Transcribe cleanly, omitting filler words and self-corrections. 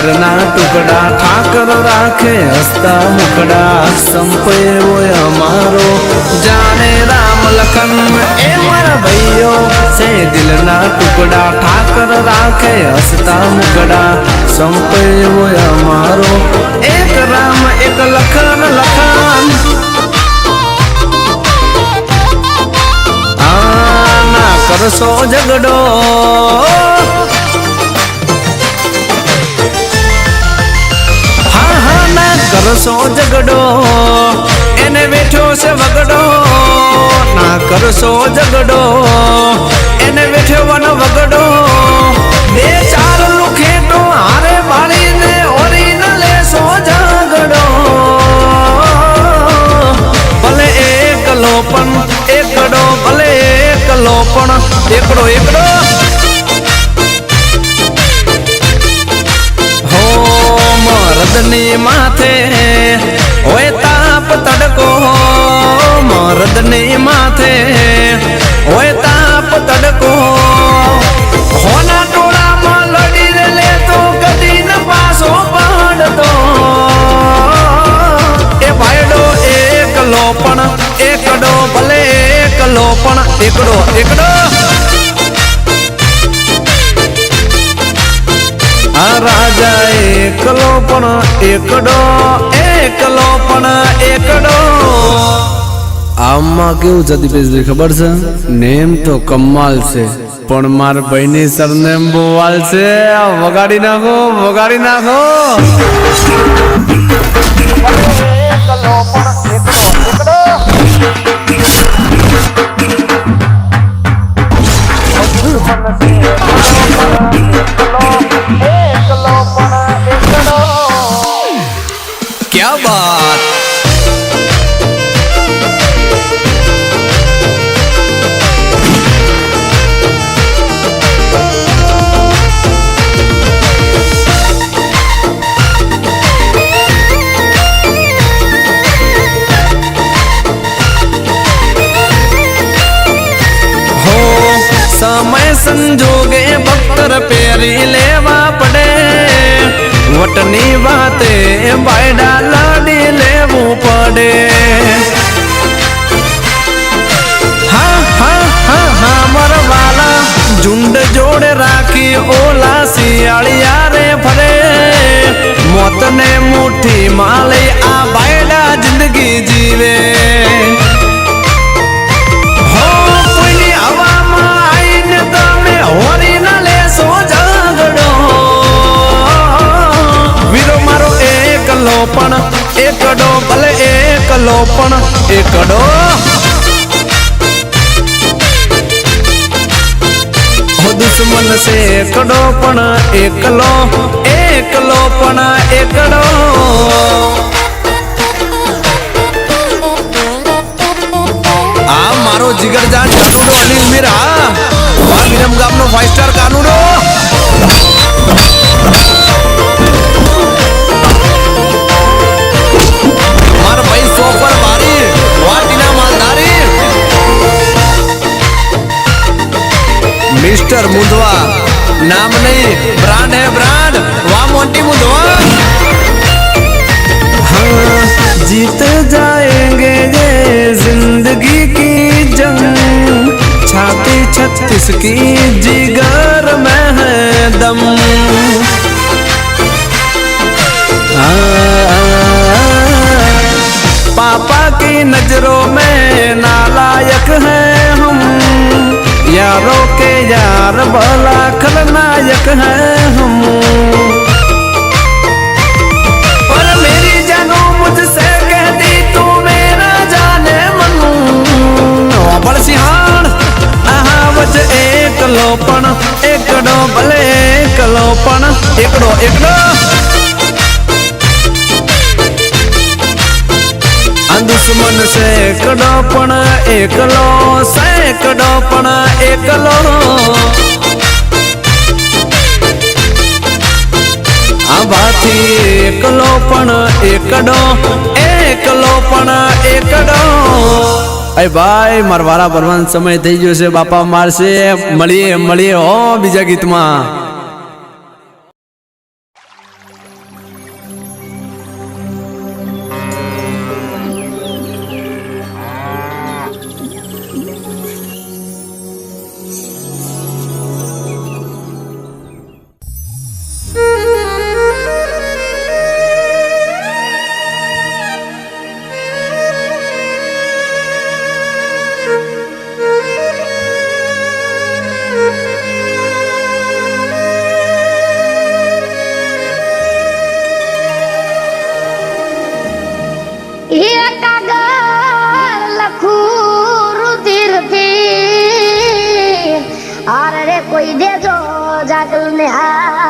ઘરના ટુકડા ઠાકર રાખે હસતા મુખડા સંપે હોય અમારો જાણે રામ લખન એ મારા ભાઈઓ છે દિલના ટુકડા ઠાકર રાખે હસતા મુખડા સંપે હોય અમારો એક રામ એક લખન લખન ના કરશો ઝઘડો કરશો ઝઘડો એને બેઠો છે વગડો ના કરશો ઝઘડો એને બેઠો વન વગડો બે ચાર લુખેટો હારે બાળીને ઓરી ન લેશો ઝઘડો ભલે એકલો પણ એકડો ભલે એકલો પણ એકડો એકડો મરદની માથે હોય તાપ તડકો મરદની માથે હોય તાપ તડકો હોના ટોળામાં લડી લે તો કદી ન પાછો પાડતો એ ભાઈડો એકલો પણ એકડો ભલે એકલો પણ એકડો એકડો રાજા એકલો પણ એકડો એકલો પણ એકડો આમાં કેવું જતી ખબર છે નેમ તો કમાલ છે પણ માર ભાઈની સરનેમ બોવાલ છે વગાડી નાખો વગાડી નાખો એકલો પણ એકડો क्या बात हो समय संजोगे बख्तर पेरी लेवा पड़े वटनी बाते बायडा लाडी लेवू पड़े हाँ हाँ हाँ हाँ मरवाला झुंड जोड़े राखी ओला सियाड़िया रे फरे मौत ने मुट्ठी माले आ बायडा जिंदगी जीवे हो कोई हवा में आईने तमे होरी न ले सो झगड़ो वीरो मारो एकलो पण एकड़ो भले एकलो पण एकड़ो हो दुश्मन से एकड़ो पण एकलो एकलो पण एकड़ो आ मारो जिगरजान कानूनो अनिल मीरा वा विरम गामनो 5 स्टार कानूनो मिस्टर मुंदवा नाम नहीं ब्रांड है ब्रांड वाह मोंटी मुंदवा हाँ जीत जाएंगे ये जिंदगी की जंग छाती 36 की जिगर में है दम पापा की नजरों में नालायक है हम यारों के यार भला खलनायक हैं हम पर मेरी जानो मुझसे कहती तू मेरा जाने मनू बड़ सिहान आहा वच एकलो पण एकड़ो भले एकलो पण एकड़ो एकड़ो दुश्मन से एकड़ो पण एकलो सैकड़ो पण एकलो आभाथी एकलो पण एकड़ो एकलो पण एकड़ो अरे भाई मारवारा बरवान समय थई गयो छे बापा मारसे મળીએ મળીએ હો બીજા ગીતમાં કોઈ દેજો જાગલ ને હા